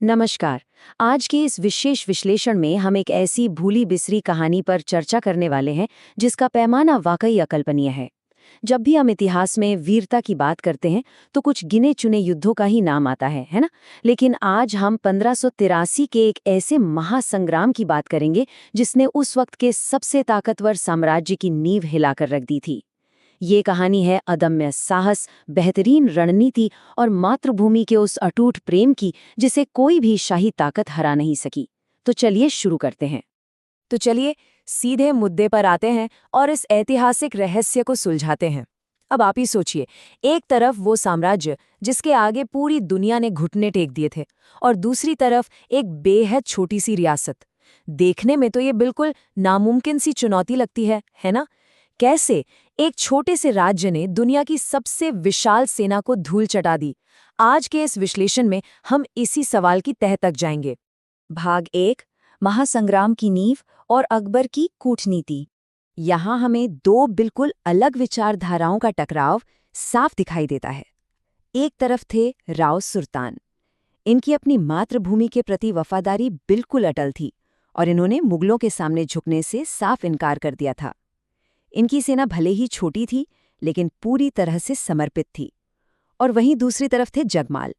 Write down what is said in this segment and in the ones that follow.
नमस्कार। आज के इस विशेष विश्लेषण में हम एक ऐसी भूली बिसरी कहानी पर चर्चा करने वाले हैं जिसका पैमाना वाकई अकल्पनीय है। जब भी हम इतिहास में वीरता की बात करते हैं तो कुछ गिने चुने युद्धों का ही नाम आता है ना? लेकिन आज हम 1583 के एक ऐसे महासंग्राम की बात करेंगे जिसने उस वक्त के सबसे ताकतवर साम्राज्य की नींव हिलाकर रख दी थी। ये कहानी है अदम्य साहस, बेहतरीन रणनीति और मातृभूमि के उस अटूट प्रेम की जिसे कोई भी शाही ताकत हरा नहीं सकी। तो चलिए शुरू करते हैं। तो चलिए सीधे मुद्दे पर आते हैं और इस ऐतिहासिक रहस्य को सुलझाते हैं। अब आप ही सोचिए, एक तरफ वो साम्राज्य जिसके आगे पूरी दुनिया ने घुटने टेक दिए थे और दूसरी तरफ एक बेहद छोटी सी रियासत। देखने में तो ये बिल्कुल नामुमकिन सी चुनौती लगती है ना? कैसे एक छोटे से राज्य ने दुनिया की सबसे विशाल सेना को धूल चटा दी? आज के इस विश्लेषण में हम इसी सवाल की तह तक जाएंगे। भाग 1, महासंग्राम की नींव और अकबर की कूटनीति। यहाँ हमें दो बिल्कुल अलग विचारधाराओं का टकराव साफ दिखाई देता है। एक तरफ थे राव सुल्तान। इनकी अपनी मातृभूमि के प्रति वफादारी बिल्कुल अटल थी और इन्होंने मुगलों के सामने झुकने से साफ इनकार कर दिया था। इनकी सेना भले ही छोटी थी लेकिन पूरी तरह से समर्पित थी। और वहीं दूसरी तरफ थे जगमाल।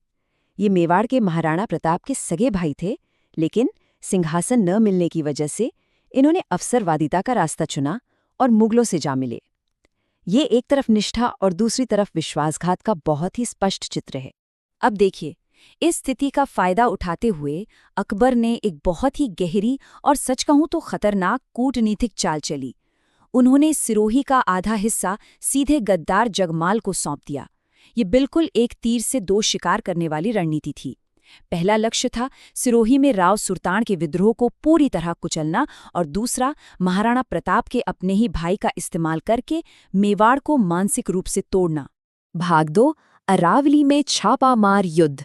ये मेवाड़ के महाराणा प्रताप के सगे भाई थे, लेकिन सिंहासन न मिलने की वजह से इन्होंने अवसरवादिता का रास्ता चुना और मुगलों से जा मिले। ये एक तरफ निष्ठा और दूसरी तरफ विश्वासघात का बहुत ही स्पष्ट चित्र है। अब देखिए, इस स्थिति का फायदा उठाते हुए अकबर ने एक बहुत ही गहरी और सच कहूं तो खतरनाक कूटनीतिक चाल चली। उन्होंने सिरोही का आधा हिस्सा सीधे गद्दार जगमाल को सौंप दिया। ये बिल्कुल एक तीर से दो शिकार करने वाली रणनीति थी। पहला लक्ष्य था सिरोही में राव सुल्तान के विद्रोह को पूरी तरह कुचलना और दूसरा महाराणा प्रताप के अपने ही भाई का इस्तेमाल करके मेवाड़ को मानसिक रूप से तोड़ना। भाग 2, अरावली में छापामार युद्ध।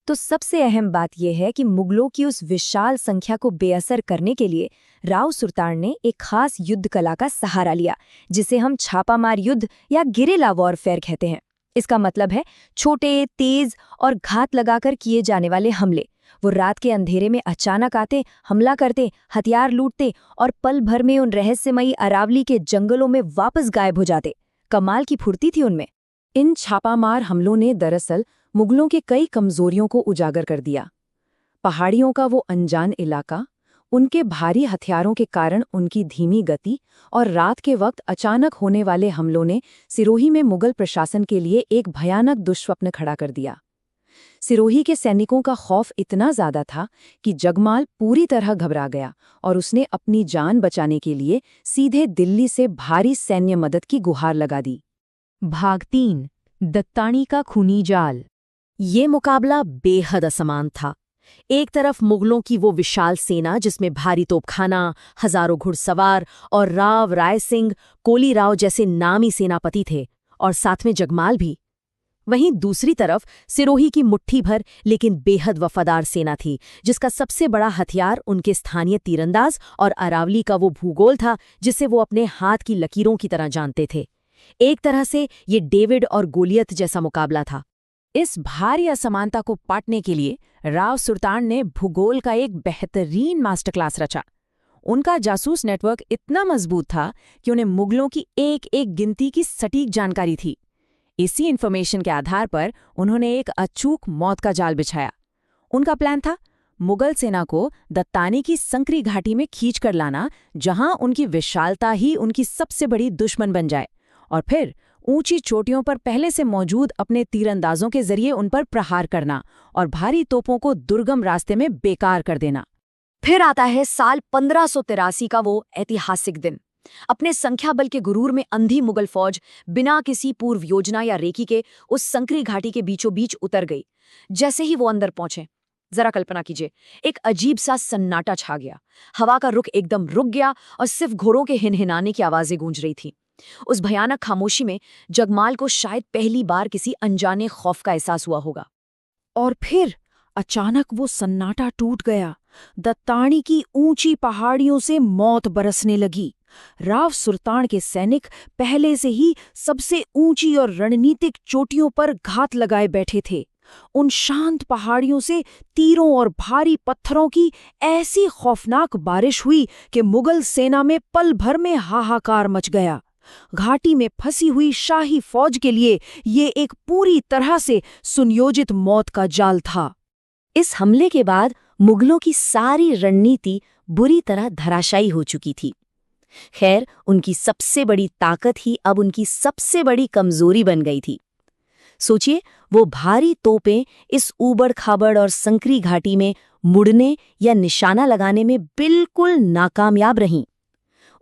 तो सबसे अहम बात यह है कि मुगलों की उस विशाल संख्या को बेअसर करने के लिए राव सुल्तान ने एक खास युद्ध कला का सहारा लिया, जिसे हम छापामार युद्ध या गेरिला वॉरफेयर कहते हैं। इसका मतलब है छोटे, तेज और घात लगाकर किए जाने वाले हमले। वो रात के अंधेरे में अचानक आते, हमला करते, हथियार लूटते और पल भर में उन रहस्यमयी अरावली के जंगलों में वापस गायब हो जाते। कमाल की फुर्ती थी उनमें। इन छापामार हमलों ने दरअसल मुगलों के कई कमजोरियों को उजागर कर दिया। पहाड़ियों का वो अनजान इलाका, उनके भारी हथियारों के कारण उनकी धीमी गति और रात के वक्त अचानक होने वाले हमलों ने सिरोही में मुगल प्रशासन के लिए एक भयानक दुष्स्वप्न खड़ा कर दिया। सिरोही के सैनिकों का खौफ इतना ज्यादा था कि जगमाल पूरी तरह घबरा गया और उसने अपनी जान बचाने के लिए सीधे दिल्ली से भारी सैन्य मदद की गुहार लगा दी। भाग 3, दत्तानी का खूनी जाल। ये मुकाबला बेहद असमान था। एक तरफ मुगलों की वो विशाल सेना जिसमें भारी तोपखाना, हजारों घुड़सवार और राव राय सिंह, कोली राव जैसे नामी सेनापति थे, और साथ में जगमाल भी। वहीं दूसरी तरफ सिरोही की मुट्ठी भर लेकिन बेहद वफादार सेना थी, जिसका सबसे बड़ा हथियार उनके स्थानीय तीरंदाज और अरावली का वो भूगोल था जिसे वो अपने हाथ की लकीरों की तरह जानते थे। एक तरह से ये डेविड और गोलियत जैसा मुकाबला था। इस भारी असमानता को पाटने के लिए राव सुल्तान ने भूगोल का एक बेहतरीन मास्टर क्लास रचा। उनका जासूस नेटवर्क इतना मजबूत था कि उन्हें मुगलों की एक एक गिनती की सटीक जानकारी थी। इसी इंफॉर्मेशन के आधार पर उन्होंने एक अचूक मौत का जाल बिछाया। उनका प्लान था मुगल सेना को दत्तानी की संकरी घाटी में खींच कर लाना, जहां उनकी विशालता ही उनकी सबसे बड़ी दुश्मन बन जाए, और फिर ऊंची चोटियों पर पहले से मौजूद अपने तीरंदाजों के जरिए उन पर प्रहार करना और भारी तोपों को दुर्गम रास्ते में बेकार कर देना। फिर आता है साल 1583 का वो ऐतिहासिक दिन। अपने संख्या बल के गुरूर में अंधी मुगल फौज बिना किसी पूर्व योजना या रेकी के उस संकरी घाटी के बीचों बीच उतर गई। जैसे ही वो अंदर पहुंचे, जरा कल्पना कीजिए, एक अजीब सा सन्नाटा छा गया। हवा का रुख एकदम रुक गया और सिर्फ घोड़ों के हिनहिनाने की आवाजें गूंज रही थी। उस भयानक खामोशी में जगमाल को शायद पहली बार किसी अनजाने खौफ का एहसास हुआ होगा। और फिर अचानक वो सन्नाटा टूट गया। दत्तानी की ऊंची पहाड़ियों से मौत बरसने लगी। राव सुल्तान के सैनिक पहले से ही सबसे ऊंची और रणनीतिक चोटियों पर घात लगाए बैठे थे। उन शांत पहाड़ियों से तीरों और भारी पत्थरों की ऐसी खौफनाक बारिश हुई कि मुगल सेना में पल भर में हाहाकार मच गया। घाटी में फंसी हुई शाही फौज के लिए ये एक पूरी तरह से सुनियोजित मौत का जाल था। इस हमले के बाद मुगलों की सारी रणनीति बुरी तरह धराशायी हो चुकी थी। खैर, उनकी सबसे बड़ी ताकत ही अब उनकी सबसे बड़ी कमजोरी बन गई थी। सोचिए, वो भारी तोपें इस ऊबड़-खाबड़ और संकरी घाटी में मुड़ने या निशाना लगाने में बिल्कुल नाकामयाब रहीं।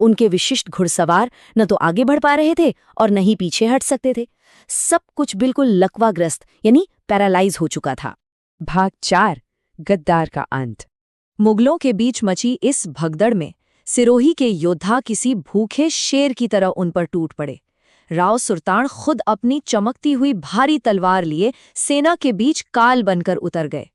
उनके विशिष्ट घुड़सवार न तो आगे बढ़ पा रहे थे और न ही पीछे हट सकते थे। सब कुछ बिल्कुल लकवाग्रस्त यानी पैरालाइज हो चुका था। भाग 4, गद्दार का अंत। मुगलों के बीच मची इस भगदड़ में सिरोही के योद्धा किसी भूखे शेर की तरह उन पर टूट पड़े। राव सुल्तान खुद अपनी चमकती हुई भारी तलवार लिए सेना के बीच काल बनकर उतर गए।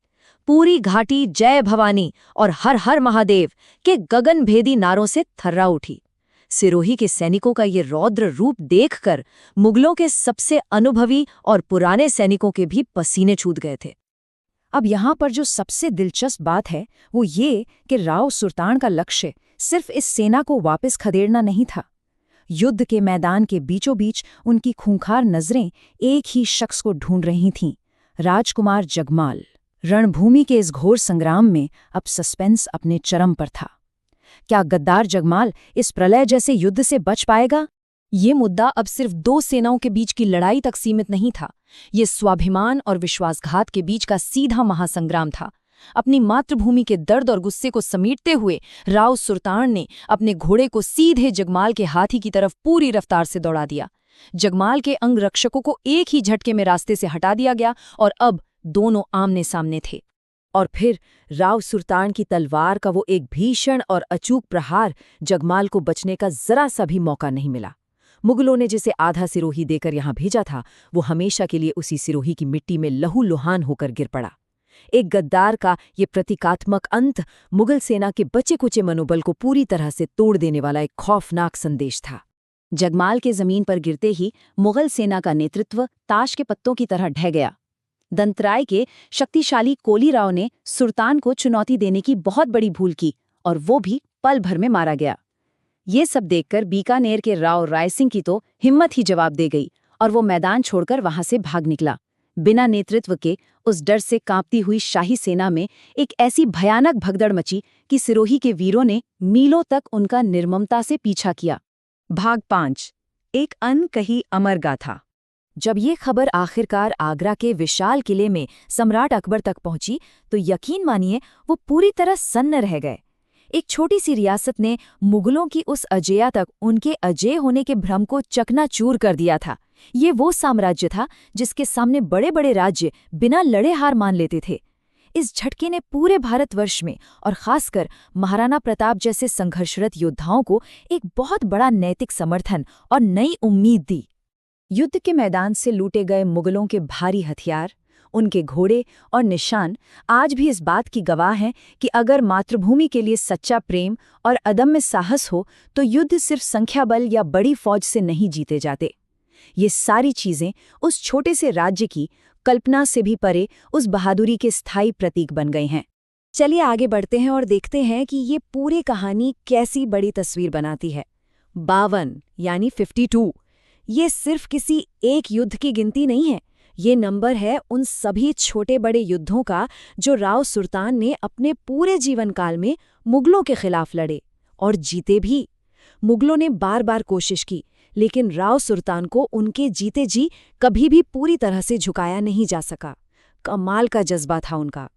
पूरी घाटी जय भवानी और हर हर महादेव के गगनभेदी नारों से थर्रा उठी। सिरोही के सैनिकों का ये रौद्र रूप देखकर मुगलों के सबसे अनुभवी और पुराने सैनिकों के भी पसीने छूट गए थे। अब यहाँ पर जो सबसे दिलचस्प बात है वो ये कि राव सुल्तान का लक्ष्य सिर्फ इस सेना को वापस खदेड़ना नहीं था। युद्ध के मैदान के बीचों बीच उनकी खूंखार नजरें एक ही शख्स को ढूंढ रही थीं, राजकुमार जगमाल। रणभूमि के इस घोर संग्राम में अब सस्पेंस अपने चरम पर था। क्या गद्दार जगमाल इस प्रलय जैसे युद्ध से बच पाएगा? ये मुद्दा अब सिर्फ दो सेनाओं के बीच की लड़ाई तक सीमित नहीं था। ये स्वाभिमान और विश्वासघात के बीच का सीधा महासंग्राम था। अपनी मातृभूमि के दर्द और गुस्से को समेटते हुए राव सुल्तान ने अपने घोड़े को सीधे जगमाल के हाथी की तरफ पूरी रफ्तार से दौड़ा दिया। जगमाल के अंगरक्षकों को एक ही झटके में रास्ते से हटा दिया गया और अब दोनों आमने सामने थे। और फिर राव सुल्तान की तलवार का वो एक भीषण और अचूक प्रहार, जगमाल को बचने का जरा सा भी मौका नहीं मिला। मुगलों ने जिसे आधा सिरोही देकर यहाँ भेजा था, वो हमेशा के लिए उसी सिरोही की मिट्टी में लहूलुहान होकर गिर पड़ा। एक गद्दार का ये प्रतीकात्मक अंत मुगल सेना के बचे-कुचे मनोबल को पूरी तरह से तोड़ देने वाला एक खौफनाक संदेश था। जगमाल के जमीन पर गिरते ही मुगल सेना का नेतृत्व ताश के पत्तों की तरह ढह गया। दंतराय के शक्तिशाली कोली राव ने सुल्तान को चुनौती देने की बहुत बड़ी भूल की और वो भी पल भर में मारा गया। ये सब देखकर बीकानेर के राव रायसिंह की तो हिम्मत ही जवाब दे गई और वो मैदान छोड़कर वहां से भाग निकला। बिना नेतृत्व के उस डर से कांपती हुई शाही सेना में एक ऐसी भयानक भगदड़ मची कि सिरोही के वीरों ने मीलों तक उनका निर्ममता से पीछा किया। भाग 5, एक अनकही अमर गाथा। जब ये खबर आखिरकार आगरा के विशाल किले में सम्राट अकबर तक पहुंची तो यकीन मानिए वो पूरी तरह सन्न रह गए। एक छोटी सी रियासत ने मुगलों की उस अजेय तक उनके अजेय होने के भ्रम को चकनाचूर कर दिया था। ये वो साम्राज्य था जिसके सामने बड़े बड़े राज्य बिना लड़े हार मान लेते थे। इस झटके ने पूरे भारतवर्ष में और खासकर महाराणा प्रताप जैसे संघर्षरत योद्धाओं को एक बहुत बड़ा नैतिक समर्थन और नई उम्मीद दी। युद्ध के मैदान से लूटे गए मुगलों के भारी हथियार, उनके घोड़े और निशान आज भी इस बात की गवाह हैं कि अगर मातृभूमि के लिए सच्चा प्रेम और अदम्य साहस हो तो युद्ध सिर्फ संख्याबल या बड़ी फौज से नहीं जीते जाते। ये सारी चीजें उस छोटे से राज्य की कल्पना से भी परे उस बहादुरी के स्थायी प्रतीक बन गए हैं। चलिए आगे बढ़ते हैं और देखते हैं कि ये पूरी कहानी कैसी बड़ी तस्वीर बनाती है। 52 यानी 52 ये सिर्फ किसी एक युद्ध की गिनती नहीं है। ये नंबर है उन सभी छोटे बड़े युद्धों का जो राव सुल्तान ने अपने पूरे जीवन काल में मुगलों के खिलाफ लड़े और जीते भी। मुगलों ने बार बार कोशिश की, लेकिन राव सुल्तान को उनके जीते जी कभी भी पूरी तरह से झुकाया नहीं जा सका। कमाल का जज्बा था उनका।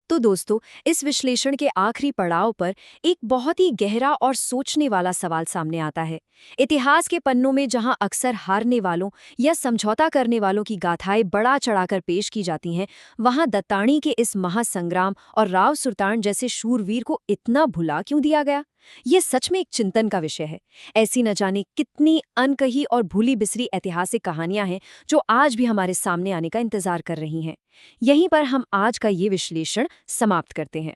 तो दोस्तों, इस विश्लेषण के आखिरी पड़ाव पर एक बहुत ही गहरा और सोचने वाला सवाल सामने आता है। इतिहास के पन्नों में जहां अक्सर हारने वालों या समझौता करने वालों की गाथाएं बड़ा चढ़ाकर पेश की जाती हैं, वहां दत्तानी के इस महासंग्राम और राव सुल्तान जैसे शूरवीर को इतना भुला क्यों दिया गया? ये सच में एक चिंतन का विषय है। ऐसी न जाने कितनी अनकही और भूली बिसरी ऐतिहासिक कहानियां हैं जो आज भी हमारे सामने आने का इंतजार कर रही हैं। यहीं पर हम आज का ये विश्लेषण समाप्त करते हैं।